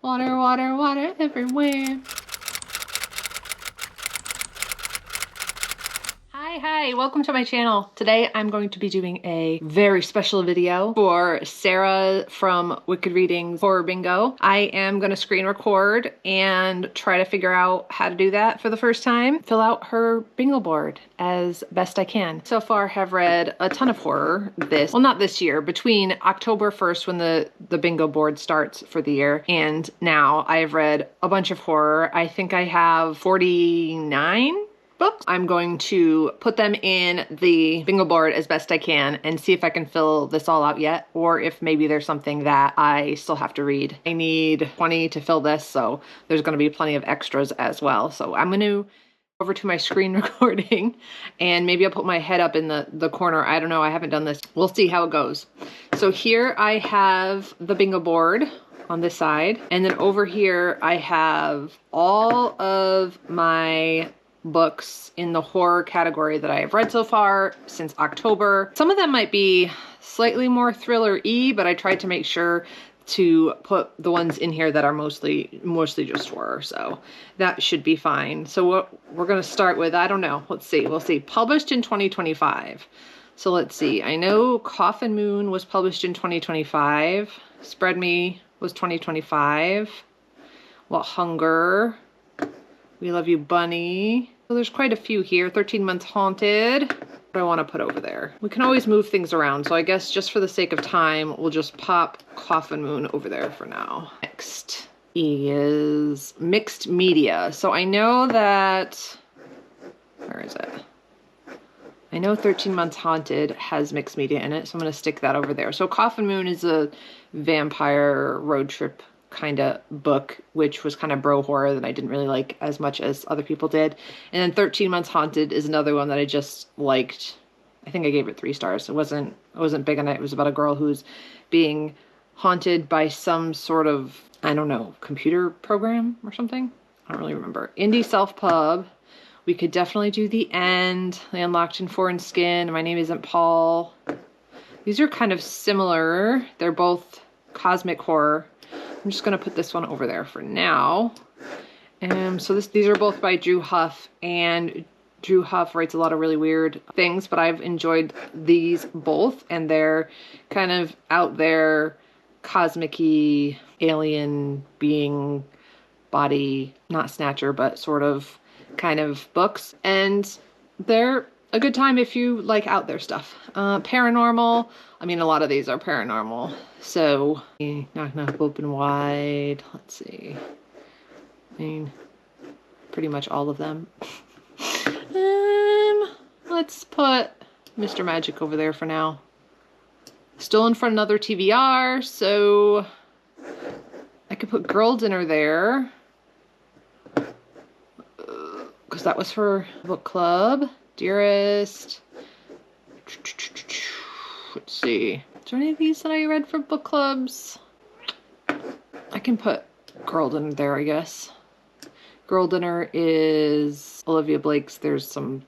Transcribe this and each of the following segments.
Water, water, water everywhere. Hi, welcome to my channel. Today I'm going to be doing a very special video for Sarah from Wicked Readings Horror Bingo. I am going to screen record and try to figure out how to do that for the first time. Fill out her bingo board as best I can. So far have read a ton of horror well, not this year, between October 1st when the bingo board starts for the year and now I've read a bunch of horror. I think I have 49 books. I'm going to put them in the bingo board as best I can and see if I can fill this all out yet, or if maybe there's something that I still have to read. I need 20 to fill this, so there's going to be plenty of extras as well. So I'm going to over to my screen recording and maybe I'll put my head up in the corner. I don't know. I haven't done this. We'll see how it goes. So here I have the bingo board on this side, and then over here I have all of my books in the horror category that I have read so far since October. Some of them might be slightly more thriller-y, but I tried to make sure to put the ones in here that are mostly just horror, so that should be fine. So what we're gonna start with, I don't know, let's see, we'll see. Published in 2025. So let's see, I know Coffin Moon was published in 2025. Spread Me was 2025. What Hunger? We Love You Bunny. So there's quite a few here. 13 Months Haunted. What do I want to put over there? We can always move things around, so I guess just for the sake of time, we'll just pop Coffin Moon over there for now. Next is Mixed Media. So I know that, where is it? I know 13 Months Haunted has mixed media in it, so I'm going to stick that over there. So Coffin Moon is a vampire road trip kind of book, which was kind of bro horror that I didn't really like as much as other people did. And then 13 Months Haunted is another one that I just liked. I think I gave it 3 stars. It wasn't big on it. It was about a girl who's being haunted by some sort of, I don't know, computer program or something. I don't really remember. Indie Self Pub. We could definitely do The End, Landlocked in Foreign Skin, My Name Isn't Paul. These are kind of similar. They're both cosmic horror. I'm just going to put this one over there for now. So these are both by Drew Huff, and Drew Huff writes a lot of really weird things, but I've enjoyed these both, and they're kind of out there, cosmic-y, alien being, body, not snatcher, but sort of kind of books, and they're a good time if you like out there stuff. Paranormal, I mean, a lot of these are paranormal. So, Knock Knock Open Wide, let's see. I mean, pretty much all of them. Let's put Mr. Magic over there for now. Stolen from Another TBR, so I could put Girl Dinner there. Because that was for book club. Dearest. Let's see. Is there any of these that I read for book clubs? I can put Girl Dinner there, I guess. Girl Dinner is Olivia Blake's. There's some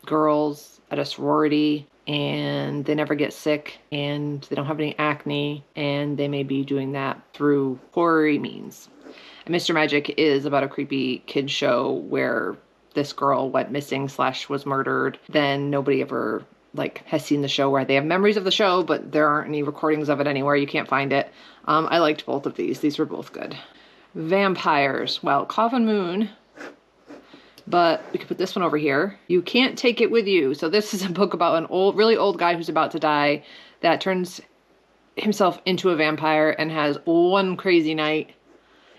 girls at a sorority and they never get sick and they don't have any acne and they may be doing that through horror means. And Mr. Magic is about a creepy kid show where this girl went missing / was murdered. Then nobody ever has seen the show, where they have memories of the show, but there aren't any recordings of it anywhere. You can't find it. I liked both of these. These were both good. Vampires. Well, Coffin Moon, but we could put this one over here. You Can't Take It With You. So this is a book about an really old guy who's about to die that turns himself into a vampire and has one crazy night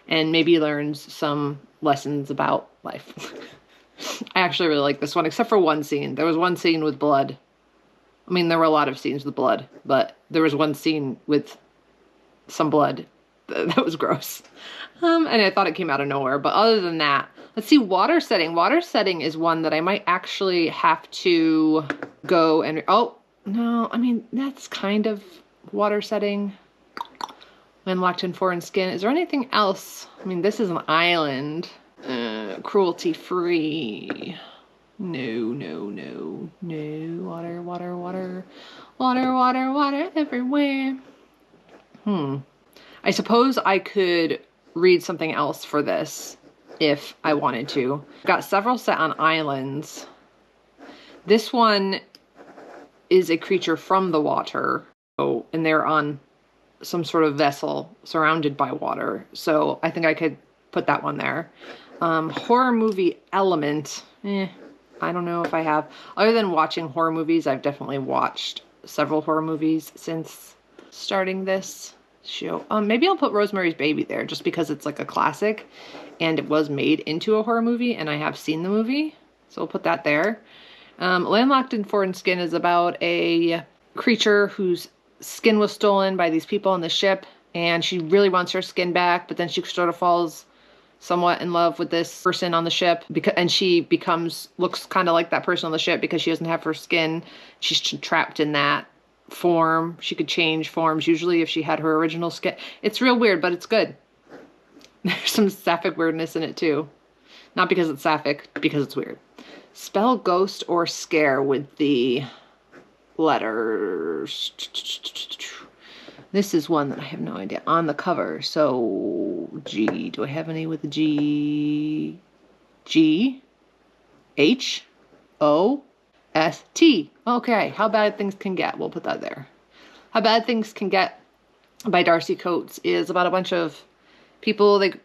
and maybe learns some lessons about life. I actually really like this one, except for one scene. There was one scene with blood. I mean, there were a lot of scenes with blood, but there was one scene with some blood that was gross. And I thought it came out of nowhere. But other than that, let's see, Water Setting. Water Setting is one that I might actually have to go and... Oh, no, I mean, that's kind of Water Setting. Landlocked in Foreign Skin. Is there anything else? I mean, this is an island. Cruelty free. No. Water, water, water. Water, water, water everywhere. I suppose I could read something else for this if I wanted to. I've got several set on islands. This one is a creature from the water. Oh, and they're on some sort of vessel surrounded by water. So I think I could put that one there. Horror movie element. I don't know if I have. Other than watching horror movies, I've definitely watched several horror movies since starting this show. Maybe I'll put Rosemary's Baby there just because it's like a classic and it was made into a horror movie and I have seen the movie. So I'll put that there. Landlocked in Foreign Skin is about a creature whose skin was stolen by these people on the ship and she really wants her skin back, but then she sort of falls somewhat in love with this person on the ship and she looks kind of like that person on the ship because she doesn't have her skin. She's trapped in that form. She could change forms usually if she had her original skin. It's real weird, but it's good. There's some sapphic weirdness in it too. Not because it's sapphic, because it's weird. Spell ghost or scare with the letters. This is one that I have no idea on the cover. So G, do I have any with the G? G, H, O, S, T. Okay, How Bad Things Can Get. We'll put that there. How Bad Things Can Get by Darcy Coates is about a bunch of people that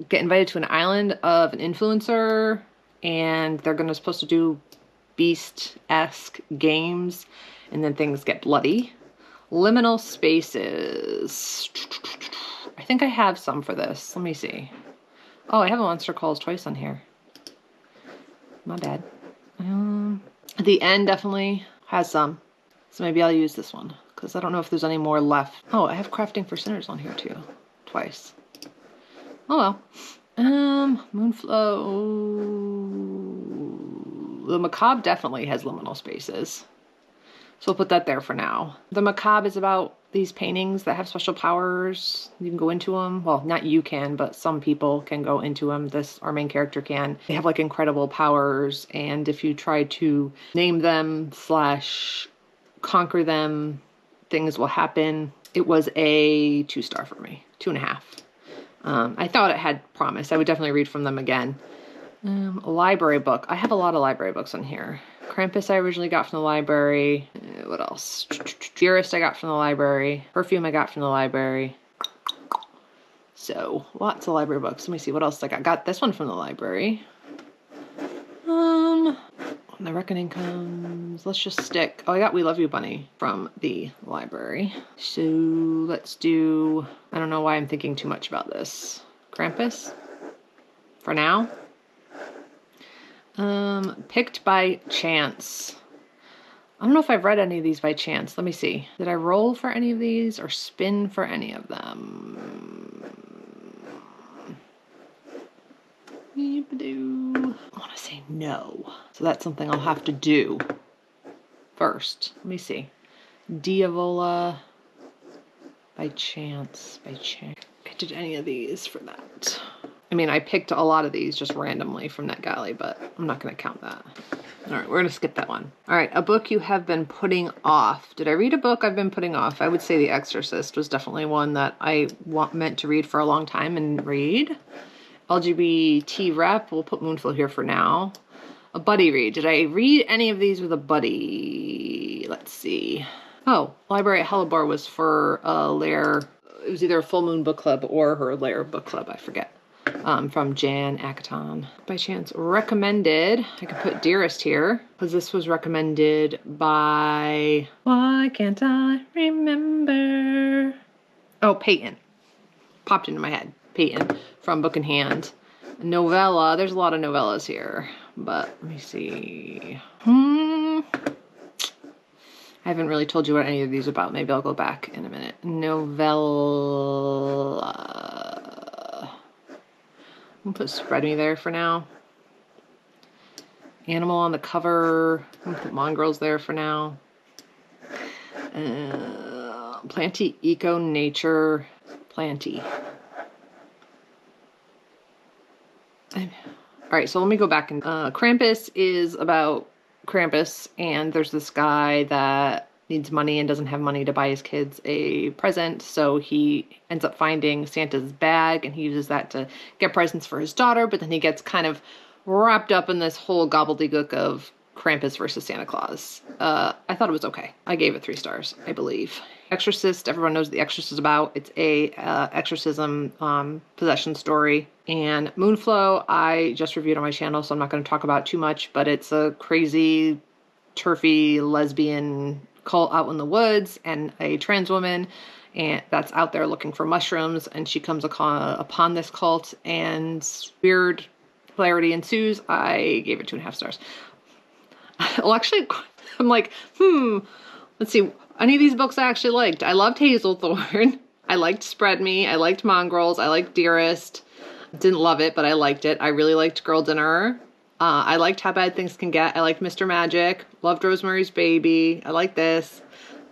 get invited to an island of an influencer and they're supposed to do beast-esque games and then things get bloody. Liminal spaces. I think I have some for this. Let me see. Oh, I have a Monster Calls twice on here. My bad. The end definitely has some. So maybe I'll use this one because I don't know if there's any more left. Oh, I have Crafting for Sinners on here too. Twice. Oh well. Moonflow. The Macabre definitely has liminal spaces. So we'll put that there for now. The Macabre is about these paintings that have special powers. You can go into them. Well, not you can, but some people can go into them. Our main character can. They have like incredible powers. And if you try to name them / conquer them, things will happen. It was a 2-star for me. 2.5. I thought it had promise. I would definitely read from them again. A library book. I have a lot of library books on here. Krampus I originally got from the library. What else? Dearest I got from the library. Perfume I got from the library. So, lots of library books. Let me see what else I got. Got this one from the library. When the Reckoning Comes. Let's just stick. Oh, I got We Love You Bunny from the library. So, let's do... I don't know why I'm thinking too much about this. Krampus? For now? Picked by chance. I don't know if I've read any of these by chance. Let me see. Did I roll for any of these or spin for any of them? I want to say no. So that's something I'll have to do first. Let me see. Diavola by chance. I did any of these for that. I mean, I picked a lot of these just randomly from NetGalley, but I'm not going to count that. All right, we're going to skip that one. All right, a book you have been putting off. Did I read a book I've been putting off? I would say The Exorcist was definitely one that I meant to read for a long time and read. LGBT rep, we'll put Moonflow here for now. A buddy read. Did I read any of these with a buddy? Let's see. Oh, Library at Hellebore was for Lair. It was either a Full Moon Book Club or her Lair Book Club, I forget. From Jan Akaton. By chance, recommended. I could put Dearest here because this was recommended by... Why can't I remember? Oh, Peyton. Popped into my head. Peyton from Book in Hand. Novella. There's a lot of novellas here, but let me see. I haven't really told you what any of these are about. Maybe I'll go back in a minute. Novella. I'm gonna put Spread Me there for now. Animal on the cover. I'm gonna put Mongrels there for now. Planty Eco Nature. Planty. Alright, so let me go back and Krampus is about Krampus, and there's this guy that needs money and doesn't have money to buy his kids a present. So he ends up finding Santa's bag and he uses that to get presents for his daughter. But then he gets kind of wrapped up in this whole gobbledygook of Krampus versus Santa Claus. I thought it was okay. I gave it 3 stars, I believe. Exorcist, everyone knows what The Exorcist is about. It's a exorcism possession story. And Moonflow, I just reviewed on my channel, so I'm not going to talk about too much, but it's a crazy, turfy, lesbian cult out in the woods, and a trans woman and that's out there looking for mushrooms, and she comes upon this cult, and weird hilarity ensues. I gave it 2.5 stars. Well, actually, I'm like, let's see. Any of these books I actually liked. I loved Hazelthorn. I liked Spread Me. I liked Mongrels. I liked Dearest. Didn't love it, but I liked it. I really liked Girl Dinner. I liked How Bad Things Can Get. I liked Mr. Magic. Loved Rosemary's Baby. I like this.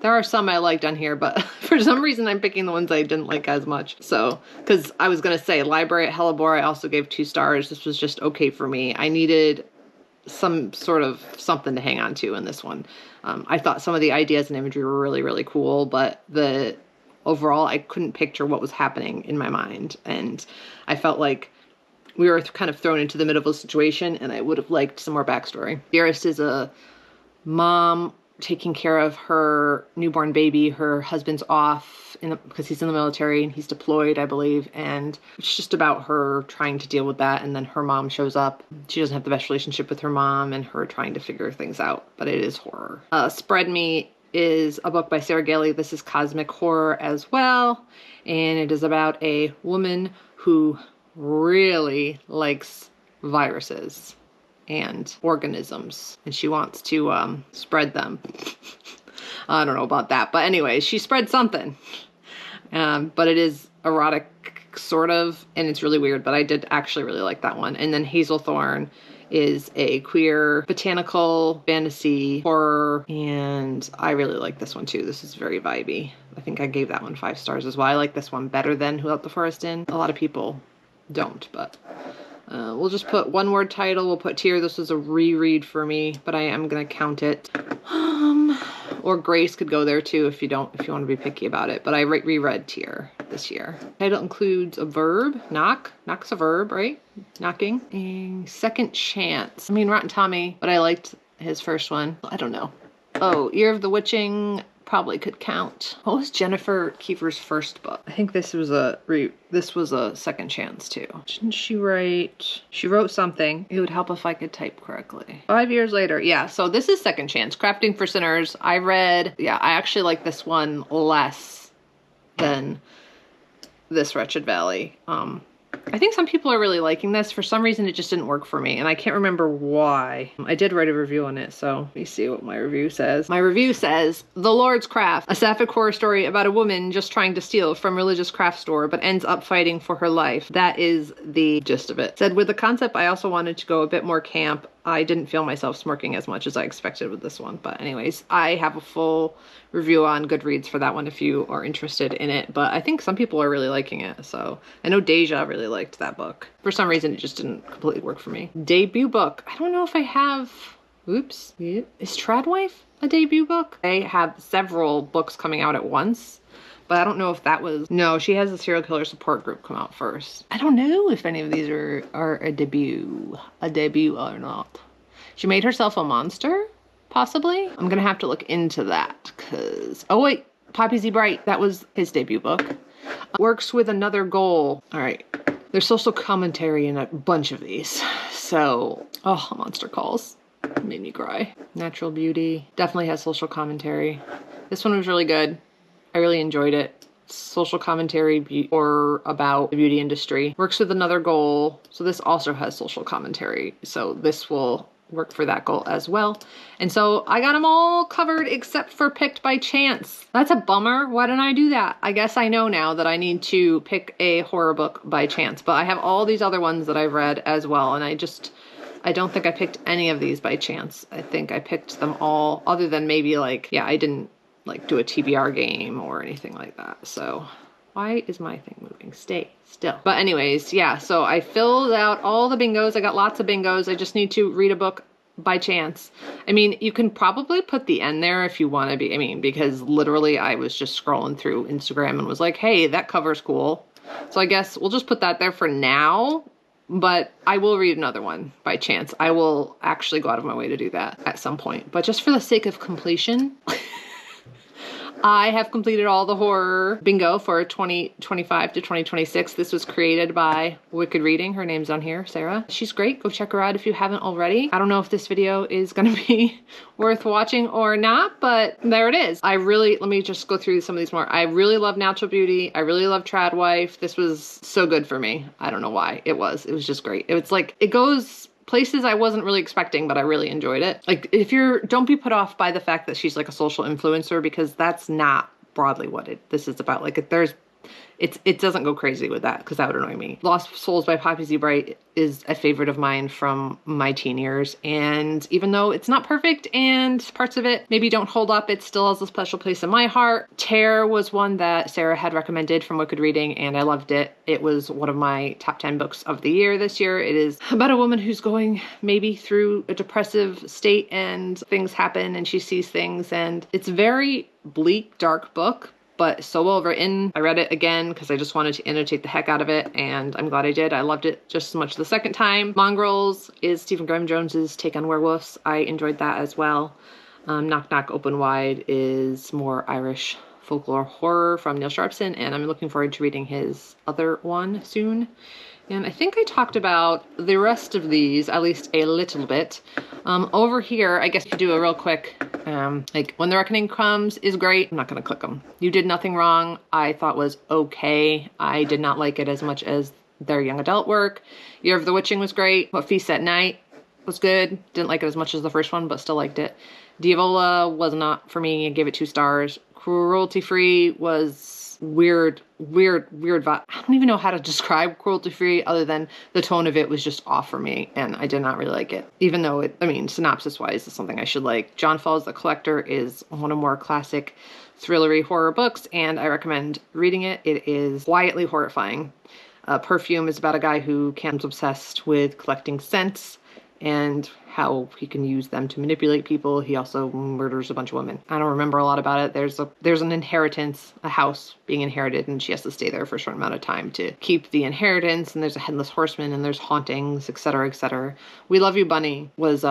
There are some I liked on here, but for some reason I'm picking the ones I didn't like as much. So, because I was going to say Library at Hellebore, I also gave 2 stars. This was just okay for me. I needed some sort of something to hang on to in this one. I thought some of the ideas and imagery were really, really cool, but overall I couldn't picture what was happening in my mind. And I felt like we were kind of thrown into the middle of a situation, and I would have liked some more backstory. Dearest is a mom taking care of her newborn baby. Her husband's off because he's in the military and he's deployed, I believe. And it's just about her trying to deal with that. And then her mom shows up. She doesn't have the best relationship with her mom, and her trying to figure things out. But it is horror. Spread Me is a book by Sarah Gailey. This is cosmic horror as well. And it is about a woman who really likes viruses and organisms, and she wants to spread them. I don't know about that, but anyway, she spread something. But it is erotic, sort of, and it's really weird, but I did actually really like that one. And then Hazelthorn is a queer botanical fantasy horror, and I really like this one too. This is very vibey. I think I gave that one 5 stars as well. I like this one better than Who Let the Forest In. A lot of people don't, but we'll just put one word title. We'll put Tear. This was a reread for me, but I am gonna count it. Or Grace could go there too if you want to be picky about it. But I reread Tear this year. Title includes a verb, knock. Knock's a verb, right? Knocking. And Second Chance. I mean, Rotten Tommy, but I liked his first one. I don't know. Oh, Year of the Witching probably could count. What was Jennifer Kiefer's first book? I think this was a Second Chance too. Didn't she write? She wrote something. It would help if I could type correctly. 5 years later. Yeah, so this is Second Chance. Crafting for Sinners. I actually like this one less than this Wretched Valley. I think some people are really liking this. For some reason, it just didn't work for me, and I can't remember why. I did write a review on it, so let me see what my review says. My review says, The Lord's Craft, a sapphic horror story about a woman just trying to steal from a religious craft store, but ends up fighting for her life. That is the gist of it. Said, with the concept, I also wanted to go a bit more camp. I didn't feel myself smirking as much as I expected with this one. But anyways, I have a full review on Goodreads for that one if you are interested in it. But I think some people are really liking it. So I know Deja really liked that book. For some reason, it just didn't completely work for me. Debut book. I don't know if I have... Oops. Is Tradwife a debut book? They have several books coming out at once. But I don't know if that was... No, she has the Serial Killer Support Group come out first. I don't know if any of these are a debut or not. She made herself a monster, possibly? I'm gonna have to look into that, because... Oh wait, Poppy Z. Bright, that was his debut book. Works with Another Goal. All right, there's social commentary in a bunch of these. So, oh, Monster Calls. Made me cry. Natural Beauty, definitely has social commentary. This one was really good. I really enjoyed it. Social commentary or about the beauty industry. Works with Another Goal. So this also has social commentary. So this will work for that goal as well. And so I got them all covered except for Picked by Chance. That's a bummer. Why didn't I do that? I guess I know now that I need to pick a horror book by chance. But I have all these other ones that I've read as well. And I don't think I picked any of these by chance. I think I picked them all other than maybe like, yeah, I didn't like do a TBR game or anything like that. So why is my thing moving? Stay still. But anyways, yeah, so I filled out all the bingos. I got lots of bingos. I just need to read a book by chance. I mean, you can probably put the end there if you want to be, I mean, because literally I was just scrolling through Instagram and was like, hey, that cover's cool. So I guess we'll just put that there for now, but I will read another one by chance. I will actually go out of my way to do that at some point, but just for the sake of completion, I have completed all the horror bingo for 2025 to 2026. This was created by Wicked Reading. Her name's on here, Sarah. She's great. Go check her out if you haven't already. I don't know if this video is going to be worth watching or not, but there it is. Let me just go through some of these more. I really love Natural Beauty. I really love Tradwife. This was so good for me. I don't know why. It was just great. It's like, it goes places I wasn't really expecting, but I really enjoyed it. Like, don't be put off by the fact that she's like a social influencer, because that's not broadly what this is about. Like, it doesn't go crazy with that, because that would annoy me. Lost Souls by Poppy Z. Bright is a favorite of mine from my teen years, and even though it's not perfect and parts of it maybe don't hold up, it still has a special place in my heart. Tear was one that Sarah had recommended from Wicked Reading, and I loved it. It was one of my top 10 books of the year this year. It is about a woman who's going maybe through a depressive state, and things happen and she sees things, and it's a very bleak, dark book, but so well written. I read it again because I just wanted to annotate the heck out of it, and I'm glad I did. I loved it just as much the second time. Mongrels is Stephen Graham Jones's take on werewolves. I enjoyed that as well. Knock Knock Open Wide is more Irish folklore horror from Neil Sharpson, and I'm looking forward to reading his other one soon. And I think I talked about the rest of these, at least a little bit. Over here, I guess you could do a real quick, like When the Reckoning Comes is great. I'm not gonna click them. You Did Nothing Wrong, I thought was okay. I did not like it as much as their young adult work. Year of the Witching was great. What Feast at Night was good. Didn't like it as much as the first one, but still liked it. Diavola was not for me. I gave it 2 stars. Cruelty Free was weird vibe. I don't even know how to describe Cruelty Free other than the tone of it was just off for me, and I did not really like it. Even though synopsis wise is something I should like. John Falls the Collector is one of more classic thrillery horror books, and I recommend reading it. It is quietly horrifying. Perfume is about a guy who becomes obsessed with collecting scents and how he can use them to manipulate people. He also murders a bunch of women. I don't remember a lot about it. There's an inheritance, a house being inherited, and she has to stay there for a certain amount of time to keep the inheritance, and there's a headless horseman, and there's hauntings, etc., etc. We Love You, Bunny was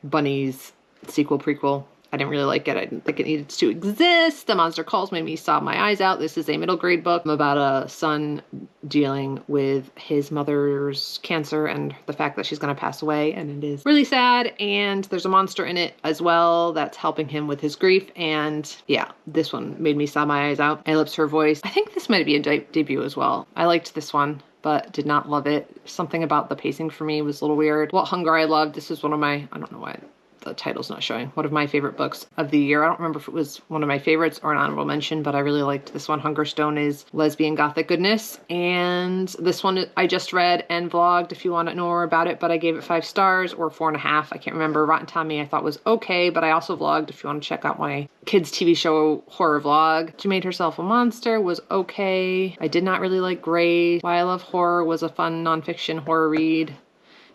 Bunny's sequel, prequel. I didn't really like it. I didn't think it needed to exist. The Monster Calls made me sob my eyes out. This is a middle grade book about a son dealing with his mother's cancer and the fact that she's going to pass away, and it is really sad, and there's a monster in it as well that's helping him with his grief, and yeah, this one made me sob my eyes out. I Lips Her Voice. I think this might be a debut as well. I liked this one, but did not love it. Something about the pacing for me was a little weird. What Hunger I Loved. This is one of my, I don't know why the title's not showing, one of my favorite books of the year. I don't remember if it was one of my favorites or an honorable mention, but I really liked this one. Hungerstone is lesbian gothic goodness, and this one I just read and vlogged if you want to know more about it, but I gave it 5 stars or 4.5. I can't remember. Rotten Tommy I thought was okay, but I also vlogged if you want to check out my kids TV show horror vlog. She Made Herself a Monster was okay. I did not really like Grey. Why I Love Horror was a fun nonfiction horror read.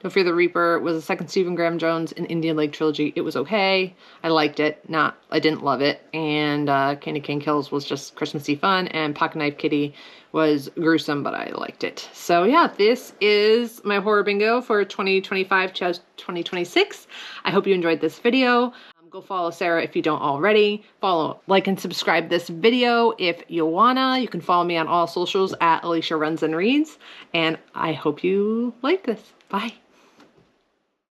Don't Fear the Reaper was the second Stephen Graham Jones and Indian Lake trilogy. It was okay. I liked it. I didn't love it. And Candy Cane Kills was just Christmassy fun. And Pocket Knife Kitty was gruesome, but I liked it. So yeah, this is my horror bingo for 2025 to 2026. I hope you enjoyed this video. Go follow Sarah if you don't already. Follow, like, and subscribe this video if you wanna. You can follow me on all socials at Alicia Runs and Reads. And I hope you like this. Bye.